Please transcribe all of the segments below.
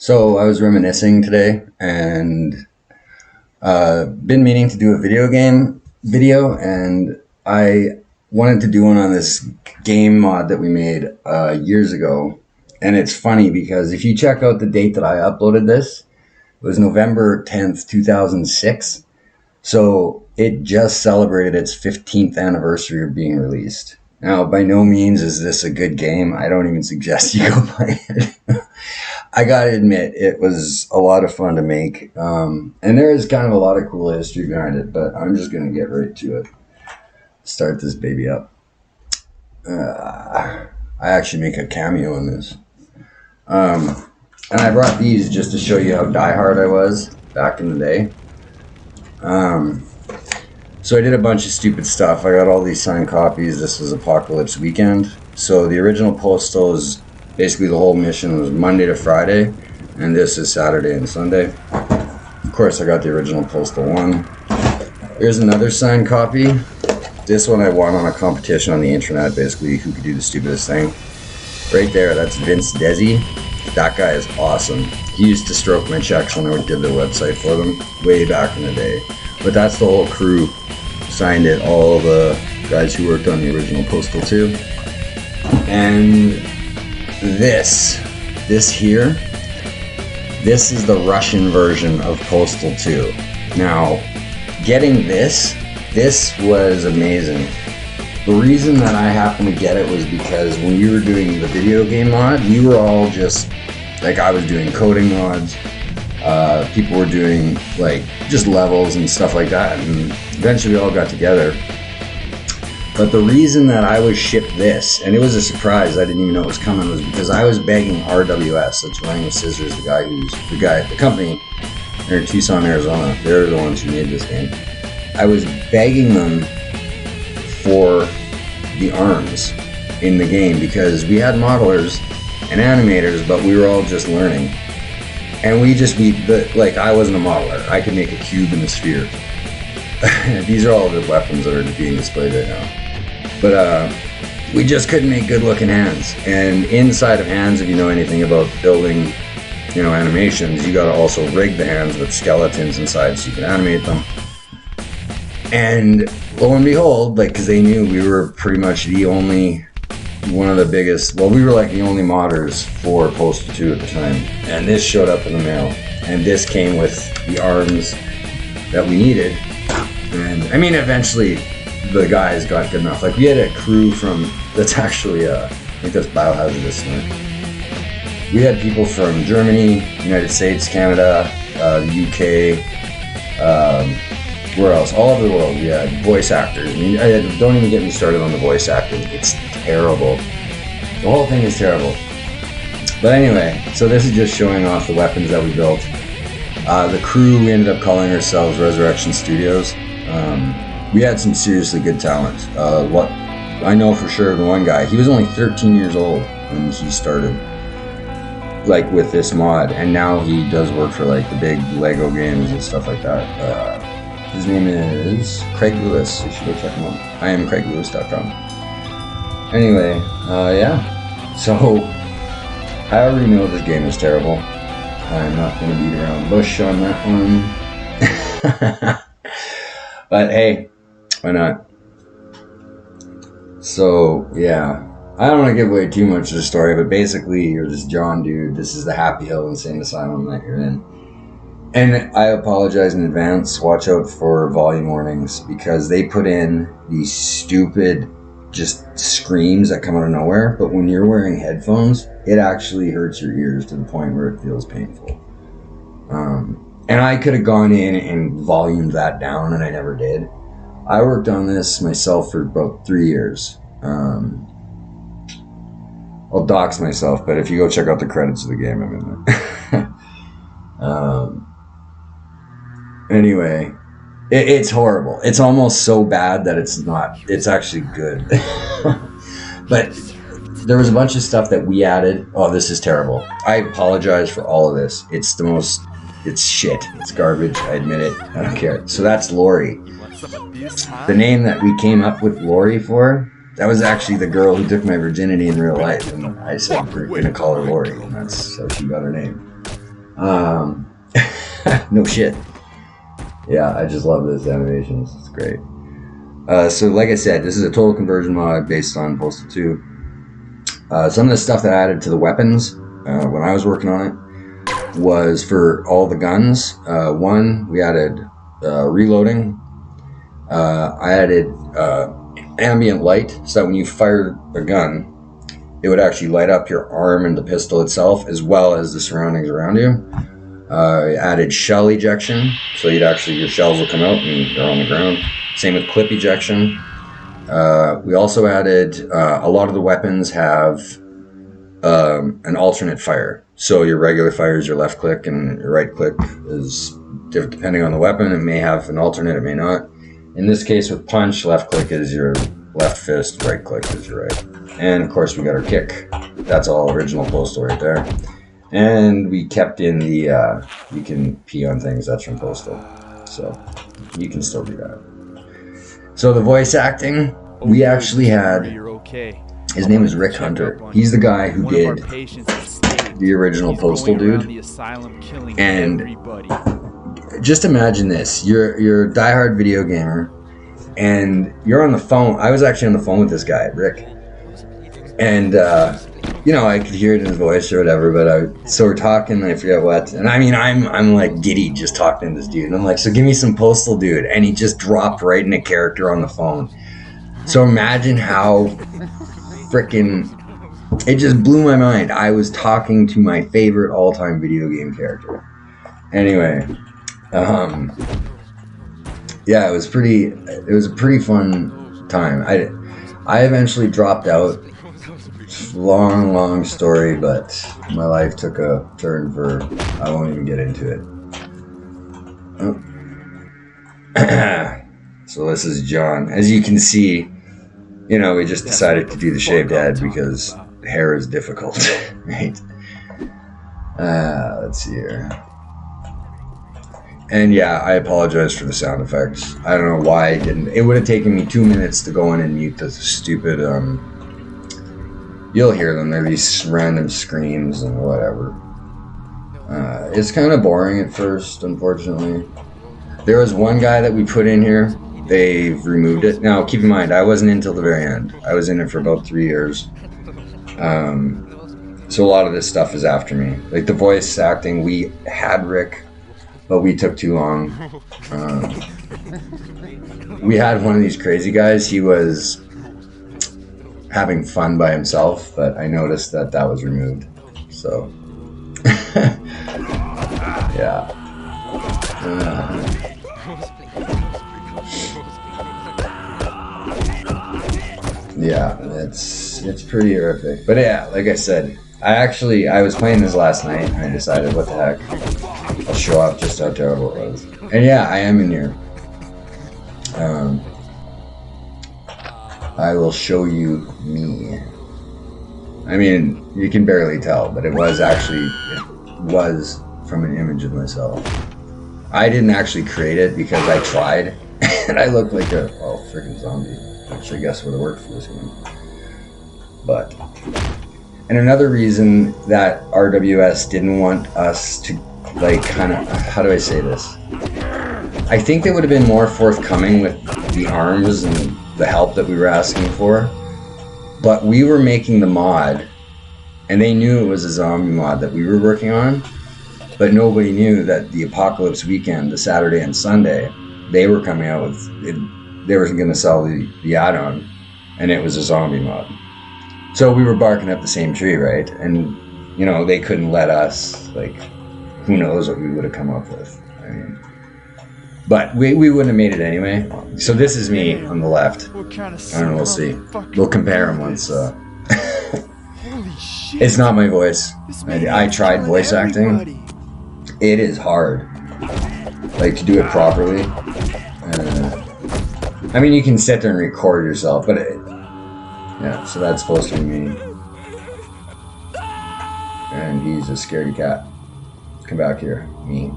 So I was reminiscing today and been meaning to do a video game video, and I wanted to do one on this game mod that we made years ago. And it's funny because if you check out the date that I uploaded this, it was November 10th, 2006. So it just celebrated its 15th anniversary of being released. Now, by no means is this a good game. I don't even suggest you go play it. I gotta admit, it was a lot of fun to make. And there is kind of a lot of cool history behind it, but I'm just gonna get right to it. Start this baby up. I actually make a cameo in this. And I brought these just to show you how diehard I was back in the day. So I did a bunch of stupid stuff. I got all these signed copies. This was Apocalypse Weekend. So the original Postal is basically the whole mission was Monday to Friday, and this is Saturday and Sunday. Of course, I got the original Postal one. Here's another signed copy. This one I won on a competition on the internet, basically, who could do the stupidest thing. Right there, that's Vince Desi. That guy is awesome. He used to stroke my checks when I did the website for them way back in the day. But that's the whole crew. Signed it, all the guys who worked on the original Postal 2. And this here, this is the Russian version of Postal 2. Now, getting this was amazing. The reason that I happened to get it was because when we were doing the video game mod, we were all just, like I was doing coding mods, people were doing like just levels and stuff like that, and eventually we all got together. But the reason that I was shipped this, and it was a surprise, I didn't even know it was coming, was because I was begging RWS, that's Running with Scissors, the company, they're in Tucson, Arizona. They're the ones who made this game. I was begging them for the arms in the game because we had modelers and animators, but we were all just learning. And I wasn't a modeler. I could make a cube and a sphere. These are all the weapons that are being displayed right now. But we just couldn't make good looking hands. And inside of hands, if you know anything about building, animations, you gotta also rig the hands with skeletons inside so you can animate them. And lo and behold, because they knew we were pretty much we were like the only modders for Postal 2 at the time. And this showed up in the mail. And this came with the arms that we needed. And I mean, eventually the guys got good enough. Like, we had a crew that's actually, I think that's Biohazardous. We had people from Germany, United States, Canada, the UK, where else? All over the world. We had voice actors. I mean, don't even get me started on the voice acting. It's terrible. The whole thing is terrible. But anyway, so this is just showing off the weapons that we built. The crew, we ended up calling ourselves Resurrection Studios. We had some seriously good talent. What I know for sure, the one guy, he was only 13 years old when he started, with this mod, and now he does work for the big Lego games and stuff like that. His name is Craig Lewis. You should go check him out. I am CraigLewis.com. Anyway, yeah. So I already know this game is terrible. I'm not going to beat around the bush on that one. But hey, why not? So yeah, I don't want to give away too much of the story, but basically you're this John dude. This is the Happy Hill Insane Asylum that you're in. And I apologize in advance. Watch out for volume warnings because they put in these stupid just screams that come out of nowhere. But when you're wearing headphones, it actually hurts your ears to the point where it feels painful. And I could have gone in and volumed that down, and I never did. I worked on this myself for about 3 years. I'll dox myself, but if you go check out the credits of the game, I'm in there. Anyway, it's horrible. It's almost so bad that it's not. It's actually good. But there was a bunch of stuff that we added. Oh, this is terrible. I apologize for all of this. It's shit. It's garbage. I admit it. I don't care. So that's Lori. The name that we came up with Lori for, that was actually the girl who took my virginity in real life. And I said, we're going to call her Lori. And that's how she got her name. No shit. Yeah, I just love this animations. It's great. So like I said, this is a total conversion mod based on Postal 2. Some of the stuff that I added to the weapons when I was working on it was for all the guns. One, we added reloading. I added ambient light, so that when you fired a gun, it would actually light up your arm and the pistol itself, as well as the surroundings around you. I added shell ejection, so your shells will come out and they're on the ground. Same with clip ejection. We also added, a lot of the weapons have an alternate fire. So your regular fire is your left click, and your right click is different depending on the weapon. It may have an alternate, it may not. In this case with punch, left click is your left fist, right click is your right. And of course we got our kick. That's all original Postal right there. And we kept in the, you can pee on things, that's from Postal. So you can still do that. So the voice acting, we actually had, his name is Rick Hunter. He's the guy who did the original Postal dude. And just imagine this, you're a diehard video gamer and you're on the phone. I was actually on the phone with this guy, Rick. And, you know, I could hear it in his voice or whatever, but so we're talking, and I forget what. And I mean, I'm like giddy just talking to this dude. And I'm like, so give me some Postal, dude. And he just dropped right in a character on the phone. So imagine how freaking, it just blew my mind. I was talking to my favorite all-time video game character. Anyway, yeah, it was a pretty fun time. I eventually dropped out. Long story, but my life took a turn for, I won't even get into it. So this is John. As you can see, you know, we just decided to do the shaved head because hair is difficult, right? Let's see here. And yeah, I apologize for the sound effects. I don't know why I didn't. It would have taken me 2 minutes to go in and mute the stupid, you'll hear them. They're these random screams and whatever. It's kind of boring at first, unfortunately. There was one guy that we put in here. They've removed it. Now, keep in mind, I wasn't in till the very end. I was in it for about 3 years. So a lot of this stuff is after me. Like the voice acting, we had Rick, but we took too long. We had one of these crazy guys. He was having fun by himself, but I noticed that was removed. So, yeah. Yeah, it's pretty horrific. But yeah, like I said, I was playing this last night and I decided, what the heck, I'll show off just how terrible it was. And yeah, I am in here. I will show you me. I mean, you can barely tell, but it was from an image of myself. I didn't actually create it because I tried, and I looked like a freaking zombie, which I guess would have worked for this game. But, and another reason that RWS didn't want us to, like, kind of, how do I say this? I think they would have been more forthcoming with the arms and the help that we were asking for, but we were making the mod and they knew it was a zombie mod that we were working on, but nobody knew that the Apocalypse weekend, the Saturday and Sunday, they were coming out with it, they were going to sell the add-on, and it was a zombie mod. So we were barking up the same tree, right? And you know, they couldn't let us, like, who knows what we would have come up with. I mean, but we wouldn't have made it anyway. So this is me on the left. I don't know, we'll see. We'll compare them once. It's not my voice. I tried voice acting. It is hard, like, to do it properly. I mean, you can sit there and record yourself, but yeah, so that's supposed to be me. And he's a scaredy cat. Come back here, me.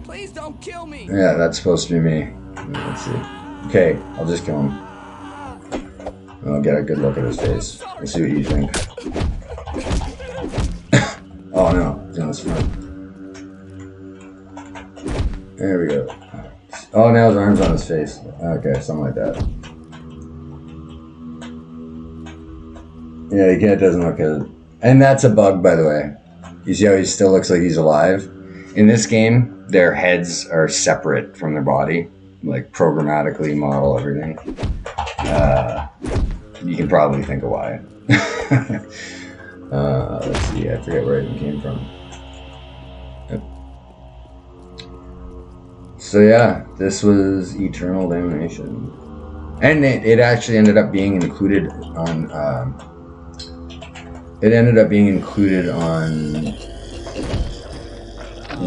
Please don't kill me. Yeah, that's supposed to be me. Let's see. Okay, I'll just kill him. I'll get a good look at his face. Let's see what you think. Oh no, it's on his front. There we go. Oh, now his arm's on his face. Okay, something like that. Yeah, the cat doesn't look good. And that's a bug, by the way. You see how he still looks like he's alive? In this game, their heads are separate from their body. Like, programmatically model everything. You can probably think of why. Let's see, I forget where it even came from. Yep. So yeah, this was Eternal Damnation. And it actually ended up being included on... it ended up being included on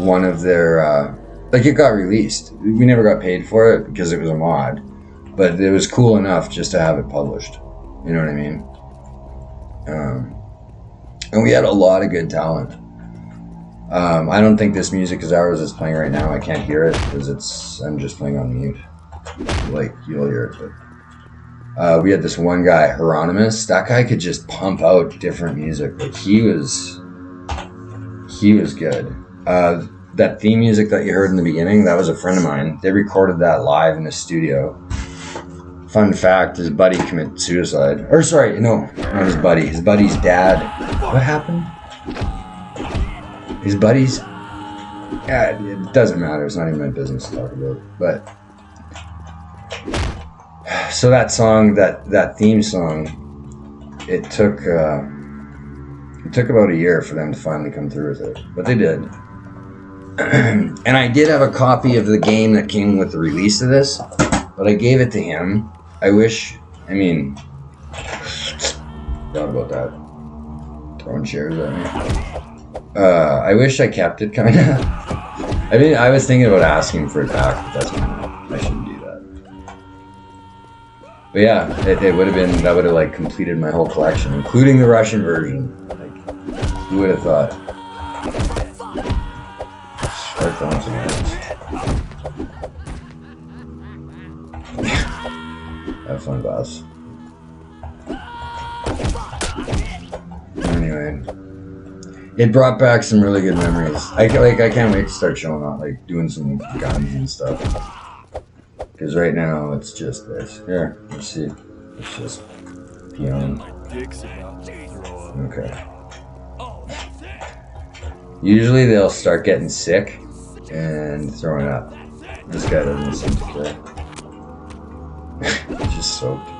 one of their... like, it got released. We never got paid for it because it was a mod. But it was cool enough just to have it published. You know what I mean? And we had a lot of good talent. I don't think this music is ours is playing right now. I can't hear it because I'm just playing on mute. Like, you'll hear it. But, we had this one guy, Hieronymus. That guy could just pump out different music. Like, he was good. That theme music that you heard in the beginning, that was a friend of mine. They recorded that live in the studio. Fun fact, his buddy committed suicide. Or sorry, no, not his buddy. His buddy's dad. What happened? His buddy's... Yeah, it doesn't matter. It's not even my business to talk about. But... So that song, that theme song, it took about a year for them to finally come through with it. But they did. And I did have a copy of the game that came with the release of this. But I gave it to him. I wish, I mean, forgot about that. Throwing chairs at me. I wish I kept it, kind of. I mean, I was thinking about asking for it back, but that's not, I shouldn't do that. But yeah, it would have been, that would have like completed my whole collection, including the Russian version. Like, who would have thought? Start throwing some hands. Have fun, boss. Anyway, it brought back some really good memories. I can't wait to start showing off, like doing some guns and stuff. Because right now it's just this. Here, let's see. It's just peon. Okay. Usually they'll start getting sick and throwing up. This guy doesn't seem to care. Just soaked.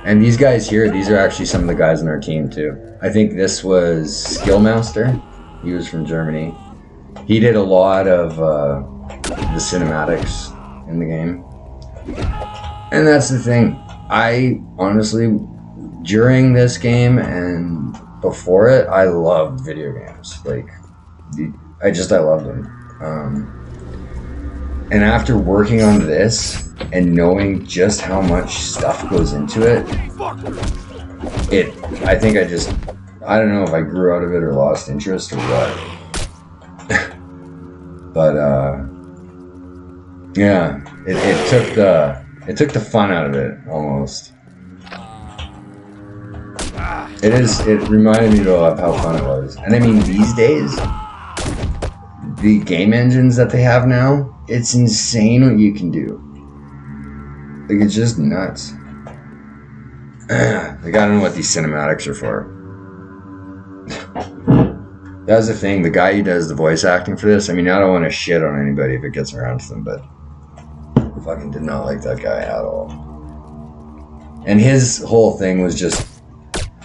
And these guys here, these are actually some of the guys in our team too. I think this was Skillmaster. He was from Germany. He did a lot of the cinematics in the game. And that's the thing. I honestly, during this game and before it, I loved video games. Like, I loved them. And after working on this and knowing just how much stuff goes into it, I think I don't know if I grew out of it or lost interest or what. But yeah, it took the fun out of it almost. It reminded me of how fun it was. And I mean, these days, the game engines that they have now, it's insane what you can do. Like, it's just nuts. Like, I don't know what these cinematics are for. That's the thing, the guy who does the voice acting for this, I mean, I don't want to shit on anybody if it gets around to them, but I fucking did not like that guy at all. And his whole thing was just,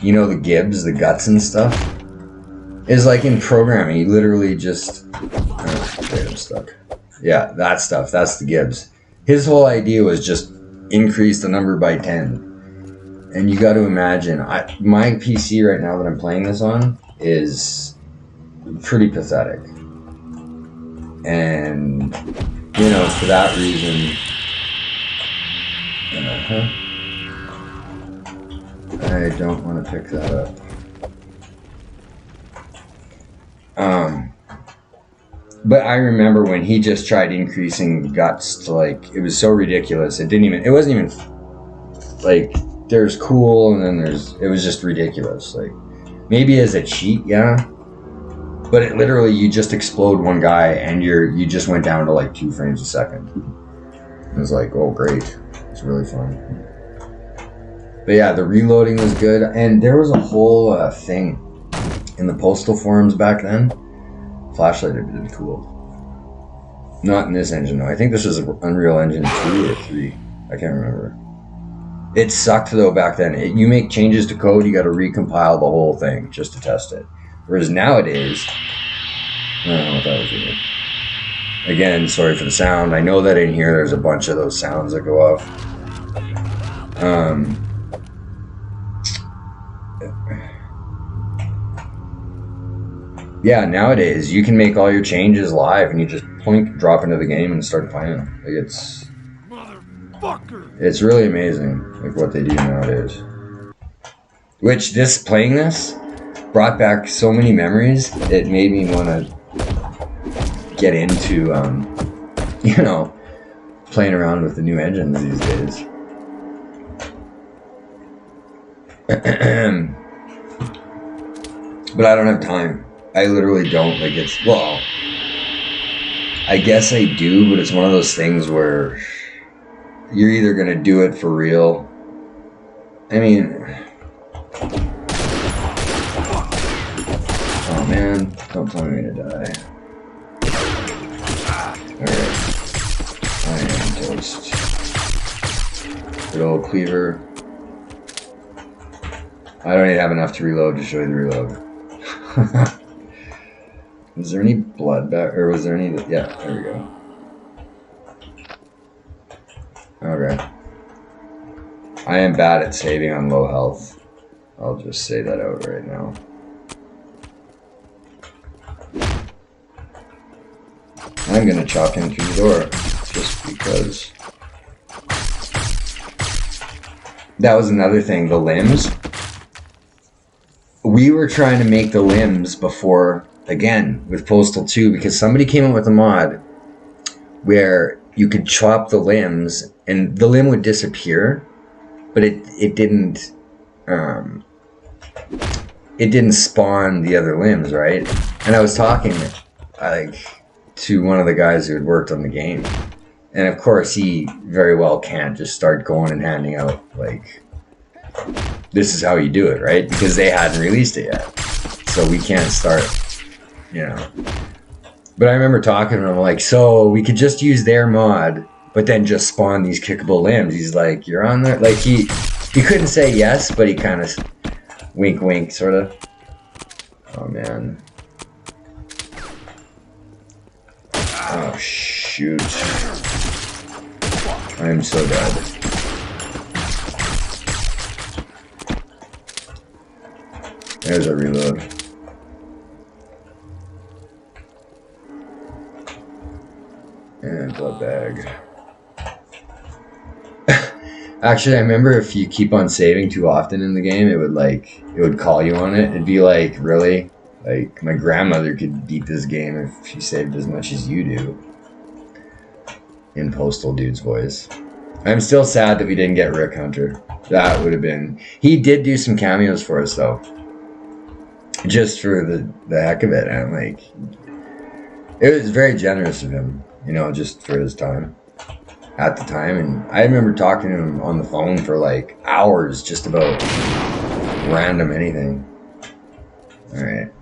you know, the gibs, the guts and stuff, is like in programming, he literally just, wait, I'm stuck. Yeah, that stuff, that's the gibs. His whole idea was just increase the number by 10. And you got to imagine, my PC right now that I'm playing this on is pretty pathetic. And, you know, for that reason, I don't want to pick that up. But I remember when he just tried increasing guts to, like, it was so ridiculous. It wasn't even like, there's cool, and then it was just ridiculous. Like, maybe as a cheat, yeah. But it literally, you just explode one guy, and you just went down to like 2 frames a second. It was like, oh great, it's really fun. But yeah, the reloading was good, and there was a whole thing in the Postal forums back then. Flashlight did cool. Not in this engine though. I think this was Unreal Engine 2 or 3. I can't remember. It sucked though back then. You make changes to code, you got to recompile the whole thing just to test it. Whereas nowadays, I don't know what that was either. Again, sorry for the sound. I know that in here there's a bunch of those sounds that go off. Yeah, nowadays you can make all your changes live and you just drop into the game and start playing. Like it's really amazing, like what they do nowadays. Which playing this brought back so many memories. It made me want to get into, playing around with the new engines these days. But I don't have time. I literally don't. Like, I guess I do, but it's one of those things where you're either going to do it for real. I mean, oh man, don't tell me to die. Alright, I am toast. Good old cleaver. I don't even have enough to reload to show you the reload. Was there any blood back, or was there any? Yeah, there we go. Okay. I am bad at saving on low health. I'll just say that out right now. I'm gonna chop in through the door, just because. That was another thing, the limbs. We were trying to make the limbs before, again, with Postal 2, because somebody came up with a mod where you could chop the limbs and the limb would disappear, but it didn't spawn the other limbs, right? And I was talking to one of the guys who had worked on the game, and of course he very well can't just start going and handing out like, this is how you do it, right? Because they hadn't released it yet, so we can't start, But I remember talking to him like, so we could just use their mod, but then just spawn these kickable limbs. He's like, you're on there? Like, he couldn't say yes, but he kind of wink wink sort of. Oh man. Oh shoot. I'm so dead. There's a reload. And blood bag. Actually, I remember if you keep on saving too often in the game, it would call you on it. It'd be like, really? Like, my grandmother could beat this game if she saved as much as you do. In Postal Dude's voice. I'm still sad that we didn't get Rick Hunter. That would have been... He did do some cameos for us, though. Just for the heck of it. And, like... It was very generous of him. Just for his time. At the time. And I remember talking to him on the phone for, like, hours. Just about random anything. Alright.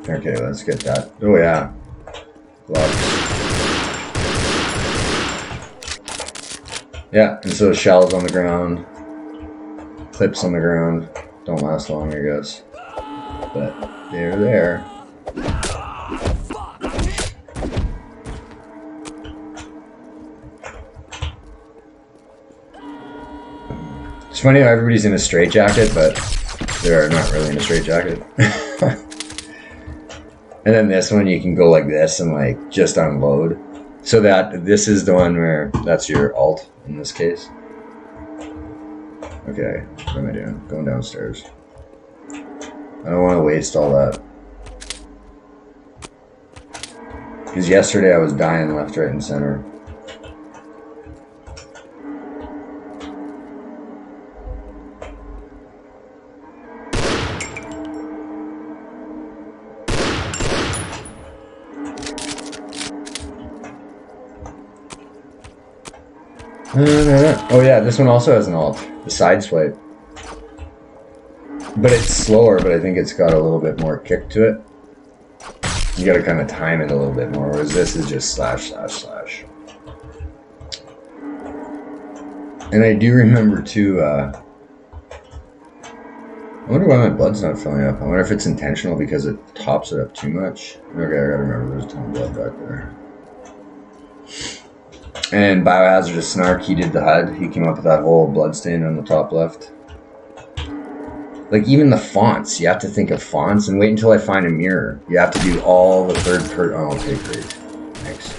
Okay, let's get that. Oh, yeah. Gloves. Yeah, and so shells on the ground. Clips on the ground. Don't last long, I guess. But they're there. It's funny how everybody's in a straitjacket, but they're not really in a straitjacket. And then this one, you can go like this and like just unload. So that this is the one where that's your alt in this case. Okay, what am I doing? Going downstairs. I don't want to waste all that. Because yesterday I was dying left, right, and center. Oh yeah, this one also has an alt, the side swipe. But it's slower, but I think it's got a little bit more kick to it. You gotta kind of time it a little bit more, whereas this is just slash, slash, slash. And I do remember too, I wonder why my blood's not filling up. I wonder if it's intentional because it tops it up too much. Okay, I gotta remember there's a ton of blood back there. And Biohazardous Snark, he did the HUD. He came up with that whole blood stain on the top left. Like even the fonts, you have to think of fonts and wait until I find a mirror. You have to do all the oh, okay, great. Thanks.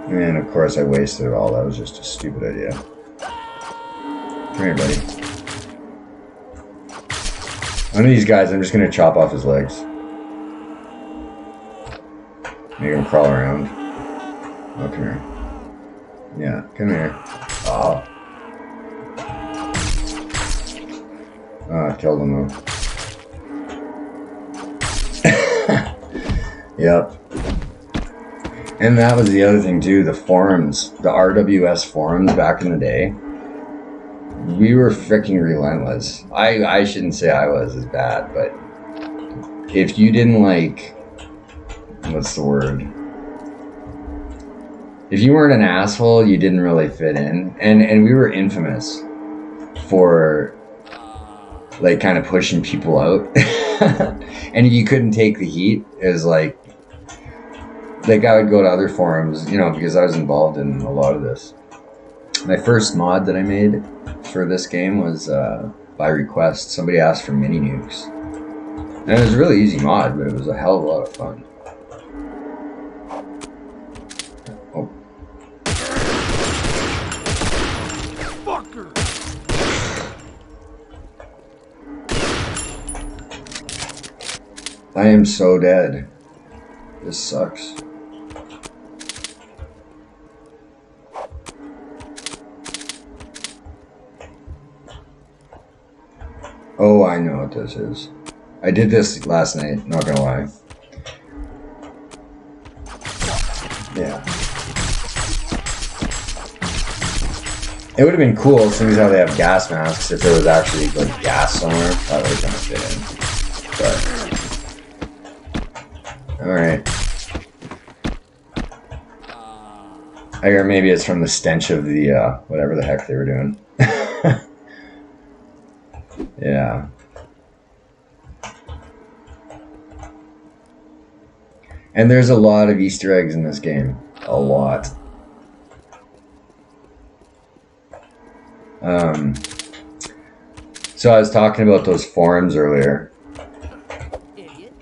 And of course I wasted it all. That was just a stupid idea. Come here, buddy. One of these guys, I'm just gonna chop off his legs. Make him crawl around. Oh, come here. Yeah, come here. Oh. Oh, I killed him though. Yep. And that was the other thing too, the forums, the RWS forums back in the day. We were freaking relentless. I shouldn't say I was as bad, but if you didn't like, what's the word? If you weren't an asshole, you didn't really fit in. And we were infamous for like kind of pushing people out. And if you couldn't take the heat, it was like I would go to other forums, you know, because I was involved in a lot of this. My first mod that I made for this game was by request. Somebody asked for mini nukes. And it was a really easy mod, but it was a hell of a lot of fun. Oh. Fucker! I am so dead. This sucks. Oh, I know what this is. I did this last night, not gonna lie. Yeah. It would have been cool, seeing as how they have gas masks, if there was actually like gas somewhere. That would have kind of fit in. But alright. I hear maybe it's from the stench of the whatever the heck they were doing. Yeah. And there's a lot of Easter eggs in this game. A lot. So I was talking about those forums earlier. Idiot.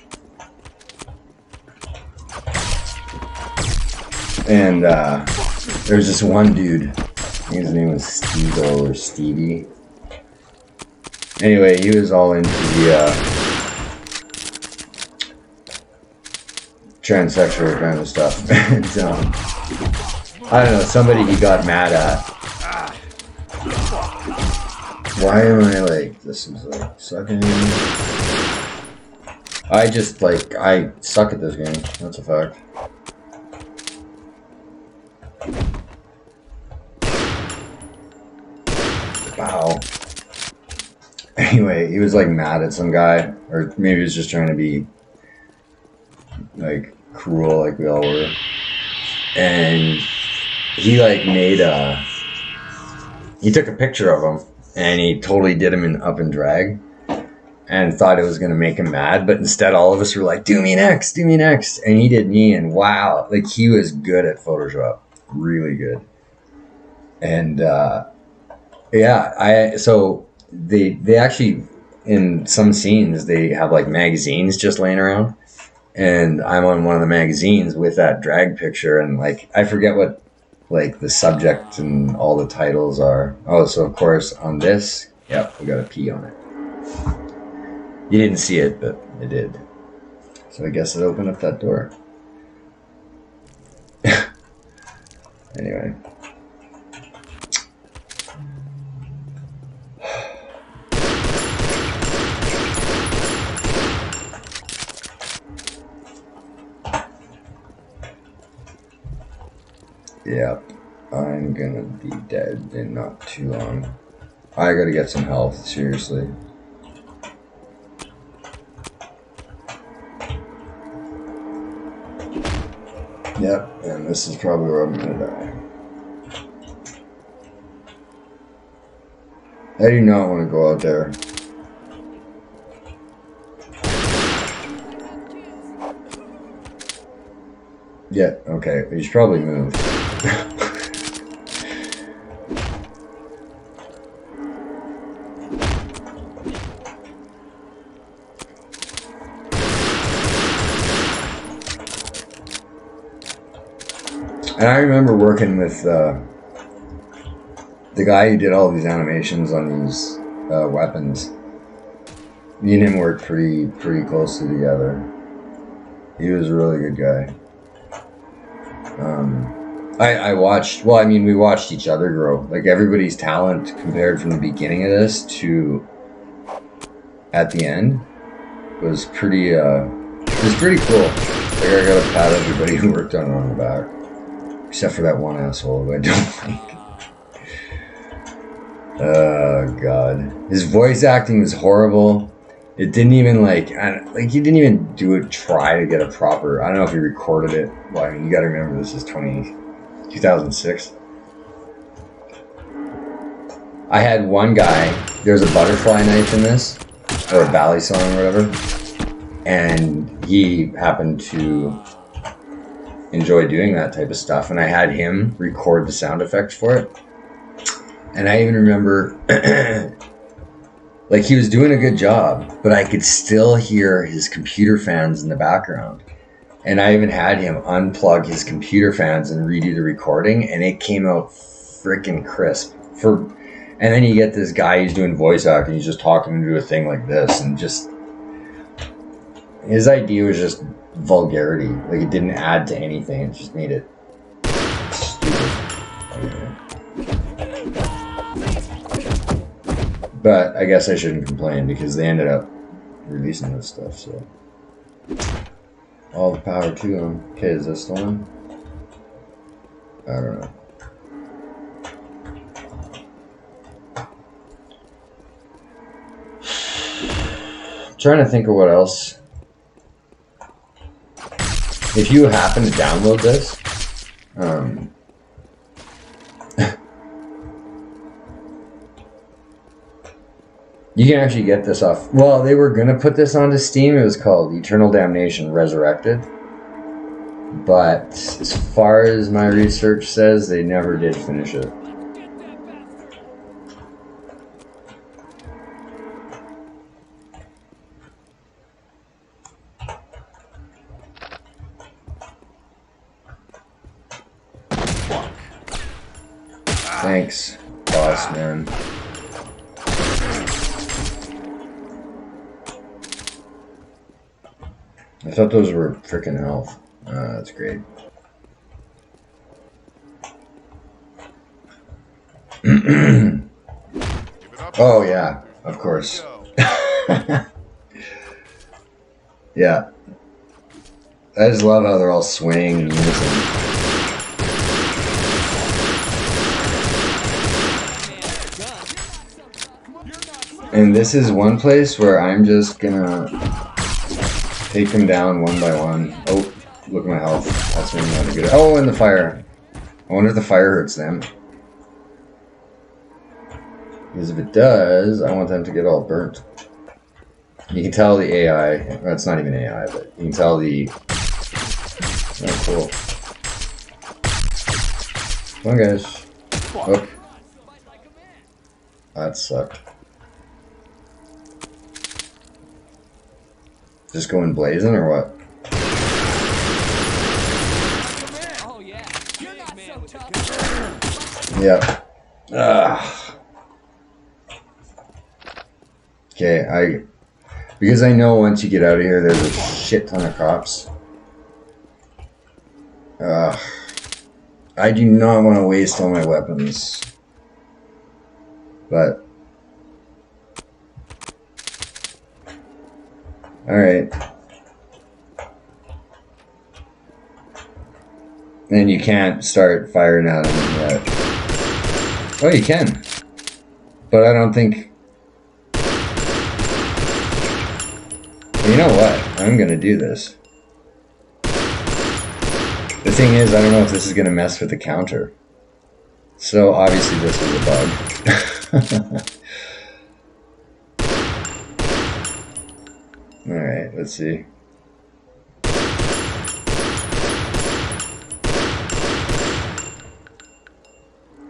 And there's this one dude. I think his name was Steve-O or Stevie. Anyway, he was all into the transsexual kind of stuff. And, I don't know, somebody he got mad at. Why am I like, this is like sucking? I just like, I suck at this game. That's a fact. Wow. Anyway, he was like mad at some guy, or maybe he was just trying to be like cruel, like we all were. And he like made he took a picture of him and he totally did him up in drag and thought it was gonna make him mad, but instead all of us were like, do me next, and he did me, and wow, like he was good at Photoshop, really good. And yeah, so they actually, in some scenes, they have like magazines just laying around, and I'm on one of the magazines with that drag picture, and like I forget what like the subject and all the titles are. Oh, so of course on this, yep, we got a P on it. You didn't see it, but it did. So I guess it opened up that door. Anyway. Yep. I'm gonna be dead in not too long. I gotta get some health, seriously. Yep, and this is probably where I'm gonna die. I do not want to go out there. Yeah, okay, he's probably moved. And I remember working with the guy who did all these animations on these weapons. Me and him worked pretty closely together. He was a really good guy. I watched, well, I mean, we watched each other grow. Like, everybody's talent compared from the beginning of this to at the end was pretty cool. Like, I gotta pat everybody who worked on it on the back. Except for that one asshole who I don't like. Oh, God. His voice acting was horrible. It didn't even, he didn't even try to get a proper, I don't know if he recorded it. Well, I mean, you gotta remember this is 2006. I had one guy, there's a butterfly knife in this, or a bally song or whatever, and he happened to enjoy doing that type of stuff, and I had him record the sound effects for it. And I even remember, like, he was doing a good job, but I could still hear his computer fans in the background. And I even had him unplug his computer fans and redo the recording, and it came out freaking crisp. And then you get this guy who's doing voice acting, he's just talking into a thing like this, and just, his idea was just vulgarity. Like, it didn't add to anything, it just made it stupid. But I guess I shouldn't complain because they ended up releasing this stuff, so all the power to them. Okay, is this the one? I don't know. I'm trying to think of what else. If you happen to download this, you can actually get this off. Well, they were gonna put this onto Steam. It was called Eternal Damnation Resurrected. But as far as my research says, they never did finish it. Thanks, boss man. I thought those were freaking health. That's great. Oh yeah, of course. Yeah. I just love how they're all swaying in unison. And this is one place where I'm just gonna take them down one by one. Oh, look at my health. That's maybe not a good. Oh, and the fire. I wonder if the fire hurts them. Because if it does, I want them to get all burnt. You can tell the AI. Well, it's not even AI, but you can tell the. Oh, cool. Come on, guys. Oh. That sucked. Just going blazing or what? Oh yeah, you're not so tough. Yep. Okay, because I know once you get out of here, there's a shit ton of cops. I do not want to waste all my weapons, but all right. And you can't start firing at them yet. Oh, you can. But I don't think... You know what? I'm gonna do this. The thing is, I don't know if this is gonna mess with the counter. So obviously this was a bug. Alright, let's see.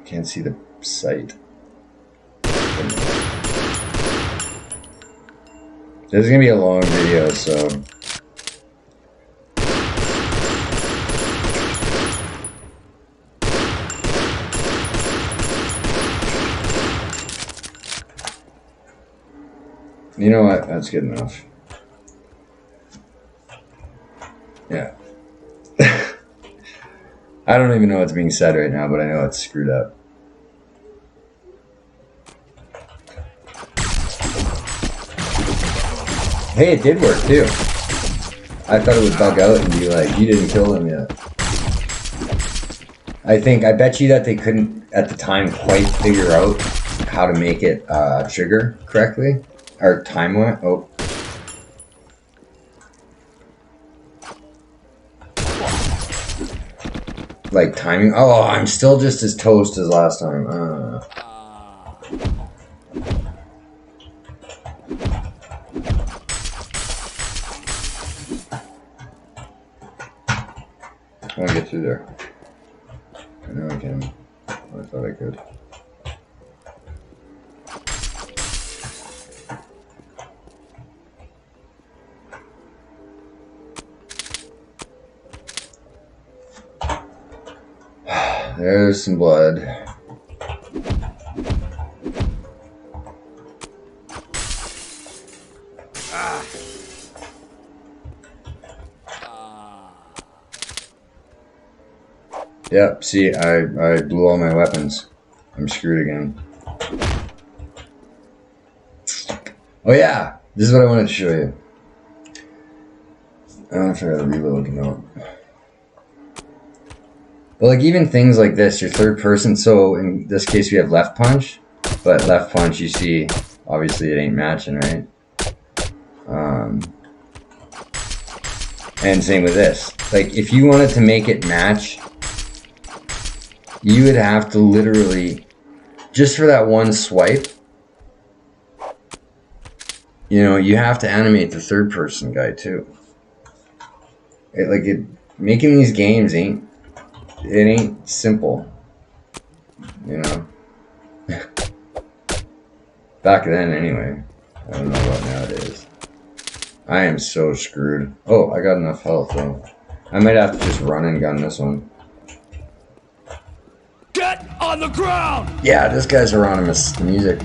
Can't see the sight. This is gonna be a long video, so you know what? That's good enough. Yeah. I don't even know what's being said right now, but I know it's screwed up. Hey, it did work too. I thought it would bug out and be like, you didn't kill them yet. I bet you that they couldn't at the time quite figure out how to make it trigger correctly. Or time went. Oh. Like timing. Oh, I'm still just as toast as last time. I want to get through there. I know I can. I thought I could. There's some blood. Yep, see, I blew all my weapons. I'm screwed again. Oh yeah, this is what I wanted to show you. I don't know if I gotta reload or not. But like even things like this, your third person, so in this case we have left punch, but left punch you see, obviously it ain't matching, right? And same with this. Like if you wanted to make it match, you would have to literally, just for that one swipe, you know, you have to animate the third person guy too. Making these games ain't simple, you know. Back then anyway. I don't know about nowadays. I am so screwed. Oh, I got enough health though. I might have to just run and gun this one. Get on the ground! Yeah, this guy's Hieronymus music.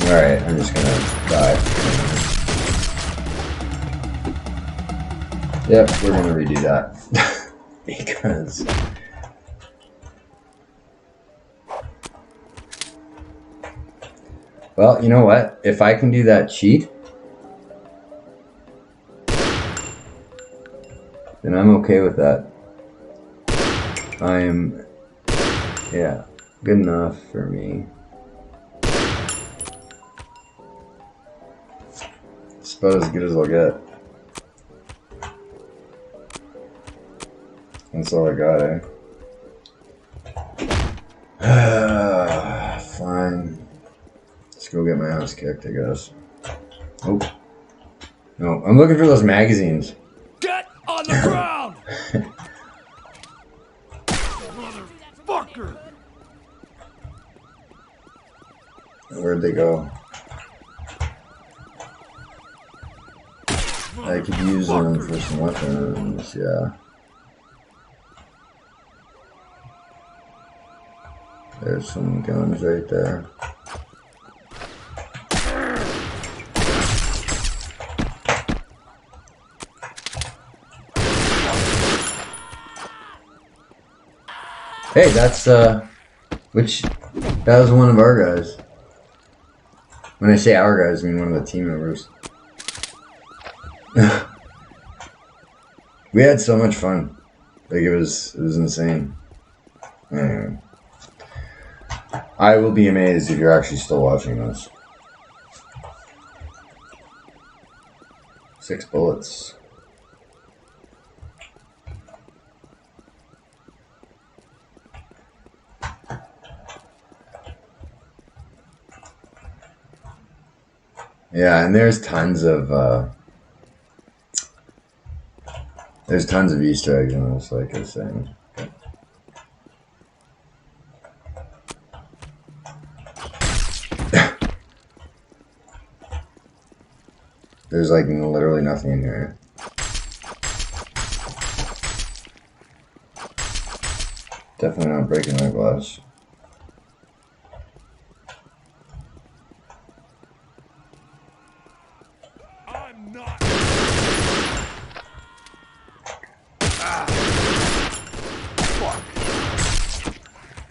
Alright, I'm just gonna die. Yep, we're gonna redo that. Because... Well, you know what? If I can do that cheat, then I'm okay with that. I am... Yeah, good enough for me. It's about as good as I'll get. That's all I got, eh? Fine. Let's go get my ass kicked, I guess. Oh. No, I'm looking for those magazines. Get on the ground! Motherfucker! Where'd they go? I could use them for some weapons, yeah. There's some guns right there. Hey, that's, that was one of our guys. When I say our guys, I mean one of the team members. We had so much fun. Like it was insane. Anyway. I will be amazed if you're actually still watching this. 6 bullets. Yeah, and there's tons of Easter eggs in this, like I was saying. There's like literally nothing in here. Definitely not breaking my glass. I'm not.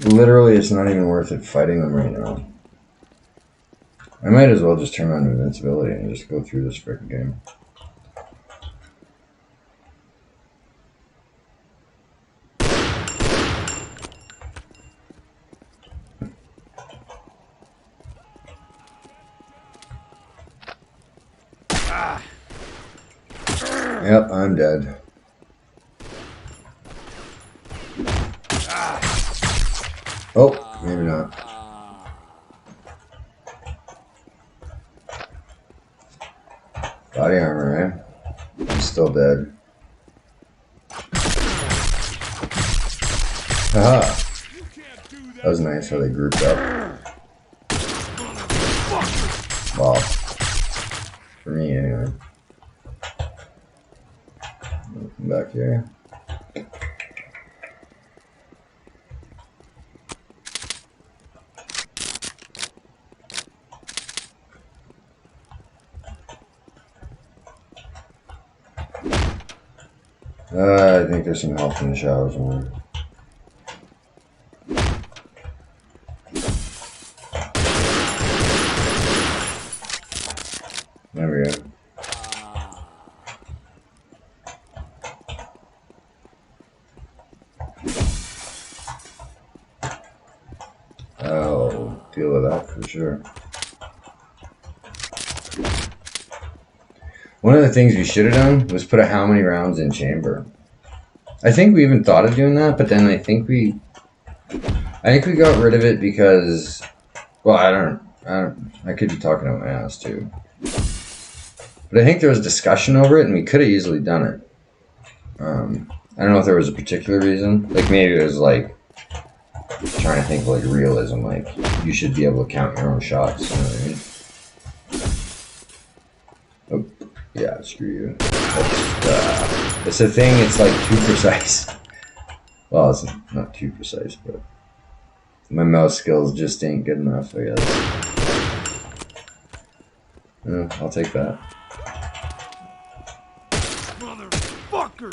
Literally, it's not even worth it fighting them right now. I might as well just turn on invincibility and just go through this frickin' game. Yep, I'm dead. Oh, maybe not. Body armor, eh? I'm still dead. Haha. That was nice how they grouped up. Well, for me anyway. Come back here. I think there's some help in the shower somewhere. There we go. I'll deal with that for sure. One of the things we should have done was put a how many rounds in chamber. I think we even thought of doing that, but then I think we got rid of it because, well, I could be talking out my ass too. But I think there was discussion over it, and we could have easily done it. I don't know if there was a particular reason. Like maybe it was like trying to think of like realism, like you should be able to count your own shots. You know what I mean? Oh, yeah, screw you. It's a thing. It's like too precise. Well, it's not too precise, but my mouse skills just ain't good enough, I guess. I'll take that. Motherfucker!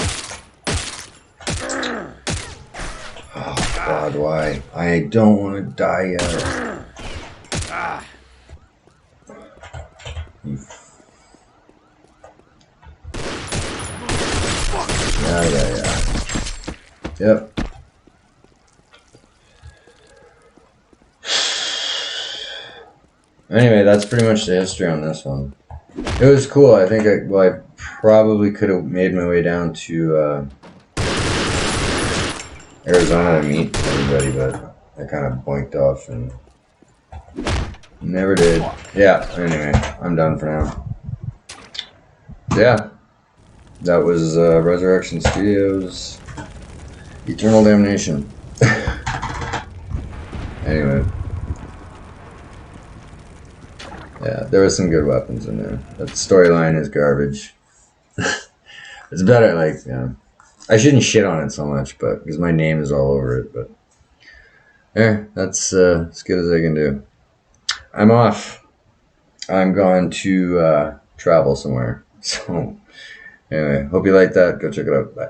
Oh God, why? I don't want to die yet. Yeah. Yep. Anyway, that's pretty much the history on this one. It was cool. I think I probably could have made my way down to Arizona to meet everybody, but I kind of boinked off and never did. Yeah, anyway, I'm done for now. Yeah, that was Resurrection Studios Eternal Damnation. Anyway. Yeah, there were some good weapons in there. That storyline is garbage. It's better, like, yeah. I shouldn't shit on it so much, but because my name is all over it, but yeah, that's as good as I can do. I'm off. I'm going to travel somewhere. So anyway, hope you like that. Go check it out. Bye.